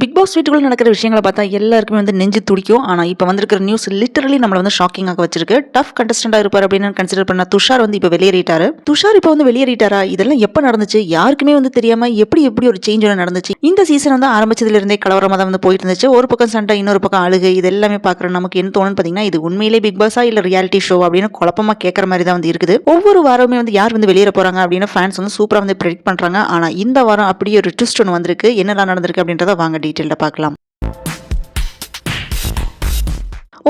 Big pass வீட்டுக்குள்ள நடக்கிற விஷயங்களை பார்த்தா எல்லாருக்குமே நெஞ்சு துடிக்கும். ஆனா இப்ப வந்திருக்கிற நியூஸ் லிட்டரலி நம்மள ஷாக்கிங்காக வச்சிருக்கு. டஃப் கண்டஸ்டண்டா இருப்பார் அப்படின்னு கன்சிடர் பண்ண துஷார் இப்ப வெளியேறிட்டாரு. துஷார் இப்ப வெளியேறிட்டாரா? இதெல்லாம் எப்ப நடந்துச்சு? யாருக்குமே தெரியாம எப்படி எப்படி ஒரு சேஞ்ச் நடந்துச்சு? இந்த சீசன் ஆரம்பிச்சதுல இருந்தே கலவரமா தான் போயிட்டு இருந்துச்சு. ஒரு பக்கம் சண்டை, இன்னொரு பக்கம் அழுகை. இது எல்லாமே பாக்குற நமக்கு என்ன தோணுன்னு பாத்தீங்கன்னா, இது உண்மையிலே பிக் பாஸா இல்ல ரியாலிட்டி ஷோ அப்படின்னு குழப்பமா கேட்கற மாதிரி தான் இருக்குது. ஒவ்வொரு வாரமே யார் வெளியேற போறாங்க அப்படின்னு ஃபேன்ஸ் சூப்பரா ப்ரெடிக்ட் பண்றாங்க. ஆனா இந்த வாரம் அப்படியே ஒரு ட்விஸ்ட் ஒன்று வந்திருக்கு. என்னெல்லாம் நடந்திருக்கு அப்படின்றத வாங்க டீட்டெயில்டா பார்க்கலாம்.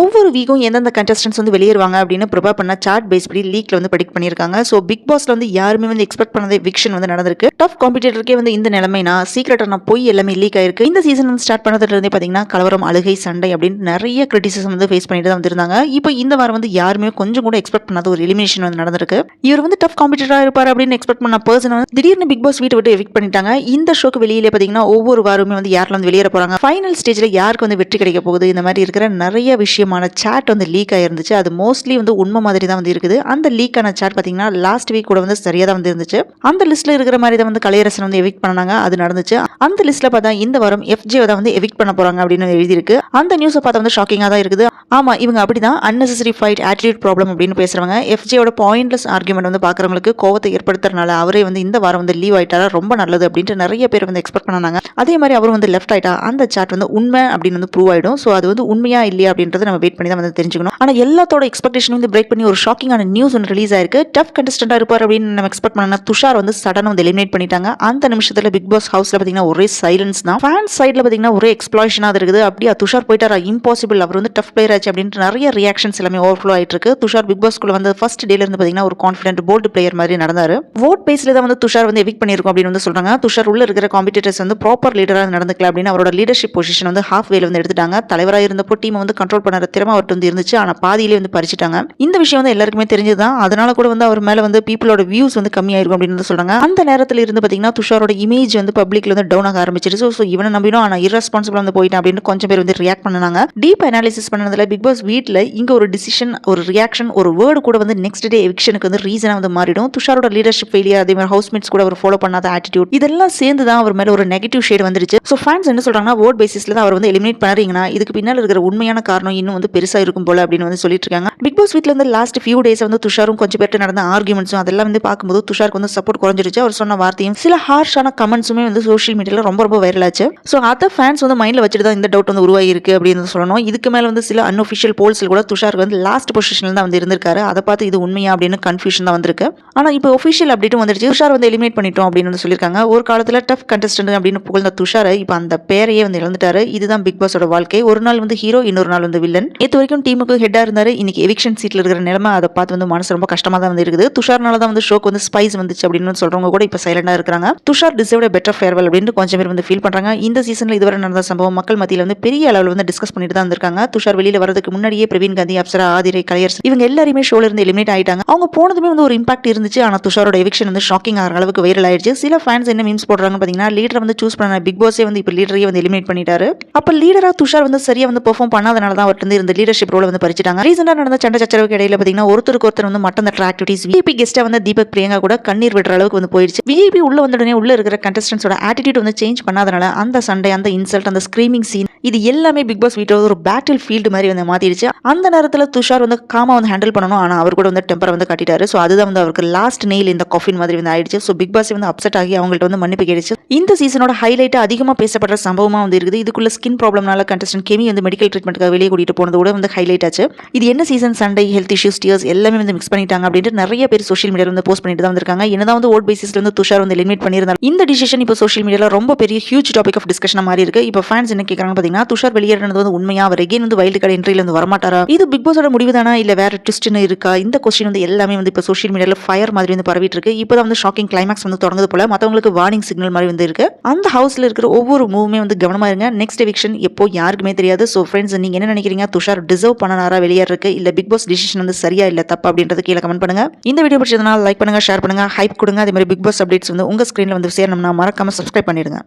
ஒவ்வொரு வீக்கும் எந்தெந்த கண்டஸ்டன்ஸ் வெளியேறுவாங்க அப்படின்னு ப்ரிப்பேர் பண்ண சார்ட் பேஸ் படி லீக்ல ப்ரெடிக்ட் பண்ணியிருக்காங்க. ஸோ பிக் பாஸ்ல யாருமே எக்ஸ்பெக்ட் பண்ணதே விக்ஷன் நடந்திருக்கு. டஃப் காம்படிட்டருக்கே இந்த நிலைமைனா சீக்கிரட்டான போய் எல்லாமே லீக் ஆயிருக்கு. இந்த சீசன் ஸ்டார்ட் பண்ணதுல இருந்தே பாத்தீங்கன்னா கலவரம், அழுகை, சண்டை அப்படின்னு நிறைய கிரிட்டிசிசம் ஃபேஸ் பண்ணிட்டு தான் வந்திருந்தாங்க. இப்போ இந்த வாரம் யாருமே கொஞ்சம் கூட எக்ஸ்பெக்ட் பண்ணாத ஒரு எலிமினேஷன் நடந்திருக்கு. இவர் டஃப் காம்படிட்டரா இருப்பார் அப்படின்னு எக்ஸ்பெக்ட் பண்ண பர்சன் திடீர்னு பிக் பாஸ் வீட்டை விட்டு எவிக்ட் பண்ணிட்டாங்க. இந்த ஷோக்கு வெளியிலே பாத்தீங்கன்னா ஒவ்வொரு வாரமே யாரெல்லாம் வெளியேற போறாங்க, ஃபைனல் ஸ்டேஜ்ல யாருக்கு வெற்றி கிடைக்க போகுது, இந்த மாதிரி இருக்கிற நிறைய விஷயமான சாட் லீக் ஆயிருந்துச்சு. அது மோஸ்ட்லி உண்மை மாதிரி தான் இருக்குது. அந்த லீக் ஆன சாட் பாத்தீங்கன்னா லாஸ்ட் வீக் கூட சரியா தான் இருந்துச்சு. அந்த லிஸ்ட்ல இருக்கிற மாதிரி தான் கலையரசன் எவிக்ட் பண்ணாங்க. அது நடந்துச்சு. அந்த லிஸ்ட்ல பார்த்தா இந்த வாரம் FJ தான் எவிக்ட் பண்ண போறாங்க அப்படின்னு எழுதியிருக்கு. அந்த நியூஸை பார்த்தா ஷாக்கிங்கா தான் இருக்குது. ஆமா, இவங்க அப்படிதான் அன்னெசரி ஃபைட், ஆட்டிடியூட் ப்ராப்ளம் அப்படின்னு பேசுறவங்க. FJயோட பாயிண்ட்லெஸ் ஆர்குமெண்ட் பாக்குறவங்களுக்கு கோவத்தை ஏற்படுத்துறதுனால அவரே இந்த வாரம் லீவ் ஆயிட்டாரா, ரொம்ப நல்லது அப்படின்ட்டு நிறைய பேர் எக்ஸ்பெக்ட் பண்ணாங்க. அதே மாதிரி அவர் லெஃப்ட் ஆயிட்டா அந்த சாட் உண்மை அப்படின்னு ப்ரூவ் ஆயிடும். ஸோ அது உண்மையா இல்லையா அப்படின்றத நம்ம வெயிட் பண்ணி தான் தெரிஞ்சுக்கணும். ஆனா எல்லாத்தோட எக்ஸ்பெக்டேஷன் பிரேக் பண்ணி ஒரு ஷாக்கிங்கான நியூஸ் ரிலீஸ் ஆயிருக்கு. டஃப் கண்டஸ்டண்டா இருப்பார் அப்படின்னு நம்ம எக்ஸ்பெக்ட் பண்ணா துஷார் சடனா எலிமினேட் பண்ணிட்டாங்க. அந்த நிமிஷத்துல பிக் பாஸ் ஹவுஸ்ல பாத்தீங்கன்னா ஒரே சைலன்ஸ் தான். ஃபேன்ஸ் சைடுல பாத்தீங்கன்னா ஒரே எக்ஸ்ப்ளாய்ஷனா இருக்குது. அப்படியே துஷார் போயிட்டாரா, இம்பாசிபிள், அவர் டஃப் பிளேயர் ஆச்சு அப்படின்ட்டு நிறைய ரியாக்ஷன்ஸ் எல்லாமே ஓவர்ஃப்ளோ ஆயிட்டு இருக்கு. துஷார் பிக் பாஸ்க்குள்ள ஃபர்ஸ்ட் டேல இருந்து பாத்தீங்கன்னா ஒரு கான்ஃபிடென்ட் போல்ட் பிளேயர் மாதிரி நடந்தாரு. வோட் பேஸ்ல தான் துஷார் எவிக்ட் பண்ணிருக்கும் அப்படின்னு சொல்றாங்க. துஷார் உள்ள இருக்கிற காம்படிட்டர்ஸ் ப்ராப்பர் லீடரா நடந்துக்கல அப்படின்னு அவரோட லீடர்ஷிப் பொசிஷன் ஹாஃப் வேல எடுத்துட்டாங்க. தலைவராக இருந்தப்போ டீம் கண்ட்ரோல் பண்ணற திறமை அவர்கிட்ட இருந்துச்சு. ஆனா பாதியிலே பறிச்சிட்டாங்க. இந்த விஷயம் எல்லாருக்குமே தெரிஞ்சதுதான். அதனால கூட அவர் மேல பீப்புளோட வியூஸ் கம்மியாயிருக்கும் அப்படின்னு சொல்றாங்க. அந்த நேரத்துல இருந்து பாத்தீங்கன்னா துஷாரோட இமேஜ் பப்ளிக்ல டவுன் ஆக ஆரம்பிச்சிருச்சு. சோ இவனை நம்பினோம், ஆனா இரஸ்பான்சிபிளா போயிட்டான் அப்படின்னு கொஞ்சம் பேர் ரியாக்ட் பண்ணாங்க. டீப் அனாலிசிஸ் பண்ணதுல பிக் பாஸ் வீட்ல இங்க ஒரு டிசிஷன், ஒரு ரியாக்ஷன், ஒரு வேர்டு கூட நெக்ஸ்ட் டே எவிக்ஷனுக்கு ரீசனா மாறிடும். துஷாரோட லீடர்ஷிப் ஃபெயிலியர், அதே மாதிரி ஹவுஸ்மேட்ஸ் கூட அவர் ஃபாலோ பண்ணாத ஆட்டிடியூட், இதெல்லாம் சேர்ந்து தான் அவர் மேல ஒரு நெகட்டிவ் ஷேட் வந்துருச்சு. சோ ஃபேன்ஸ் என்ன சொல்றாங்கன்னா, வோட் பேசிஸ்ல தான் அவர் எலிமினேட் பண்றீங்கன்னா இதுக்கு பின்னால இருக்கிற உண்மையான காரணம் இன்னும் பெருசா இருக்கும் போல அப்படின்னு சொல்லிட்டு இருக்காங்க. பிக் பாஸ் வீட்ல லாஸ்ட் ஃபியூ டேஸ் துஷாரும் கொஞ்சம் பேர்ட்ட நடந்த ஆர்குமெண்ட்ஸும் அதெல்லாம் பார்க்கும்போது துஷாருக்கு சப்போர்ட் குறைஞ்சிருச்சு. அவர் சொன்ன வார்த்தையும் சில ஹார்ஷான கமெண்ட்ஸுமே சோஷியல் மீடியால ரொம்ப ரொம்ப வைரல் ஆச்சு. சோ அத ஃபேன்ஸ் மைண்ட்ல வச்சுட்டு தான் இந்த டவுட் உருவாகி இருக்கு அப்படின்னு சொல்லணும். இதுக்கு மேல சில அன்அஃபிஷியல் போல்ஸ்ல கூட துஷாருக்கு லாஸ்ட் பொசிஷன்ல தான் இருந்திருக்காரு. அதை பார்த்து இது உண்மையா அப்படின்னு கன்ஃபியூஷன் தான் வந்திருக்கு. ஆனா இப்போ ஒபிஷியல் அப்டேட்டும் வந்துருச்சு. துஷார் எலிமினேட் பண்ணிட்டோம் அப்படின்னு சொல்லியிருக்காங்க. ஒரு காலத்துல டஃப் கண்டஸ்டன்ட் அப்படின்னு புகழ்ந்த துஷாரை இப்போ அந்த பேரையே இழந்துட்டாரு. இதுதான் பிக் பாஸோட வாழ்க்கை. ஒரு நாள் ஹீரோ, இன்னொரு நாள் வில்லன். நேற்று வரைக்கும் டீமுக்கு ஹெட்டா இருந்தாரு. இன்னைக்கு எவிக்ஷன் சீட்ல இருக்கிற நிலைமை அதை பார்த்து மனசு ரொம்ப கஷ்டமா தான் இருக்குது. துஷார்னால தான் ஷோக்கு ஸ்பைஸ் வந்துச்சு அப்படின்னு சொல்றவங்க கூட இப்ப சைலண்டா இருக்காங்க. Tushar deserved a better farewell அப்படின்னு கொஞ்சம் பேர் ஃபீல் பண்றாங்க. இந்த சீசன்ல இதுவரை நடந்த சம்பவம் மக்கள் மத்தியில பெரிய அளவுல டிஸ்கஸ் பண்ணிட்டு தான் இருக்காங்க. துஷார் வெளியில வரதுக்கு முன்னாடியே பிரவீன் காந்தி, அப்சரா, ஆதிரை, கலையரசன் இவங்க எல்லாருமே ஷோல இருந்து எலிமினேட் ஆயிட்டாங்க. அவங்க போனதுமே ஒரு இம்பாக்ட் இருந்துச்சு. ஆனா துஷாரோட எவிக்ஷன் ஷாக்கிங் ஆகிற அளவுக்கு வைரல் ஆயிடுச்சு. சில ஃபேன்ஸ் என்ன மீம்ஸ் போடுறாங்க பாத்தீங்கன்னா, லீடரை சூஸ் பண்ண பிக் பாஸே இப்ப லீடரையே எலிமினேட் பண்ணிட்டாரு. அப்ப லீடரா துஷார் சரியா பெர்ஃபார்ம் பண்ணாதனால தான் அவர்கிட்ட இருந்த லீடர்ஷிப் ரோல பறிச்சிட்டாங்க. ரீசெண்டா நடந்த சண்டை சச்சரவுக்கு இடையில பாத்தீங்கன்னா ஒருத்தருக்கு ஒருத்தர் மட்டன் தட்டுற ஆக்டிவிட்டிஸ், விஐபி கெஸ்டா தீபக், பிரியங்கா கூட கண்ணீர் விடுற அளவுக்கு போயிடுச்சு. விஐபி உள்ள வந்தோடனே உள்ள இருக்கிற கண்டஸ்டன்ஸோட ஆட்டிடியூட் சேஞ்ச் பண்ணாதனால அந்த சண்டை, அந்த இன்சல்ட், அந்த ஸ்கிரீமிங் சீன், இது எல்லாமே பிக் பாஸ் வீட்டோட ஒரு பேட்டில் ஃபீல்டு மாதிரி மாத்திடுச்சு. அந்த நேரத்துல துஷார் காமா ஹேண்டில் பண்ணணும். ஆனா அவர் கூட டெம்பரை காட்டிட்டாரு. சோ அதுதான் அவருக்கு லாஸ்ட் நெயில் இந்த காஃபின் மாதிரி ஆயிடுச்சு. சோ பிக் பாஸ் அப்செட் ஆகி அவங்கள்ட்ட மன்னிப்பு கேட்டுச்சு. இந்த சீசனோட ஹைலைட் அதிகமா பேசப்படுற சம்பவமா இருக்குது. இதுக்குள்ள ஸ்கின் ப்ராப்ளம்னால கண்டஸ்டன்ட் கெமி மெடிக்கல் ட்ரீட்மெண்ட்காக வெளியே கூட்டிட்டு போனது கூட ஹைலைட் ஆச்சு. இது என்ன சீசன், சண்டை, ஹெல்த் இஷ்யூஸ், டியர்ஸ் எல்லாமே மிக்ஸ் பண்ணிட்டாங்க அப்படின்ட்டு நிறைய பேர் சோஷியல் மீடியால போஸ்ட் பண்ணிட்டு தான் வந்திருக்காங்க. என்னதான் ஓட் பேசிஸ்ல துஷார் எலிமினேட் பண்ணியிருந்தாலும் இந்த டிசிஷன் இப்போ சோஷியல் மீடியால ரொம்ப பெரிய ஹியூஜ் டாபிக் ஆஃப் டிஸ்கஷன் மாதிரி இருக்கு. இப்போ ஃபேன்ஸ் என்ன கேட்கறாங்க பாத்தீங்கன்னா, துஷார் வெளியேறினது உண்மையா, அவர் அகைன் வைல்ட் கார்டு என்ட்ரில வரமாட்டாரா, இது பிக் பாஸோட முடிவு தானா, இல்ல வேற ட்விஸ்ட்னு இருக்கா? இந்த கொஸ்டின் எல்லாமே இப்போ சோஷியல் மீடியால ஃபயர் மாதிரி பரவிட்டு இருக்கு. இப்போதான் ஷாக்கிங் கிளைமாக்ஸ் தொடங்குது போல மத்தவங்களுக்கு வார்னிங் சிக்னல் மாதிரி இருக்கு. அந்த ஹவுஸ்ல இருக்கிற ஒவ்வொரு மூவ்மே கவனமா இருங்க. நெக்ஸ்ட் எவிக்ஷன் எப்போ யாருக்குமே தெரியாது. சோ ஃப்ரெண்ட்ஸ், நீங்க என்ன நினைக்கிறீங்க? துஷார் டிசர்வ் பண்ணனாரா வெளியேறக்கு, இல்ல பிக் பாஸ் டிசிஷன் சரியா இல்ல தப்பா அப்படின்றது கீழே கமெண்ட் பண்ணுங்க. இந்த வீடியோ பிடிச்சதுனால லைக் பண்ணுங்க, ஷேர் பண்ணுங்க, ஹைப் கொடுங்க. அதே மாதிரி பிக் பாஸ் அப்டேட்ஸ் உங்க ஸ்கிரீன்ல சேரணும்னா மறக்காம சப்ஸ்கிரைப் பண்ணிடுங்க.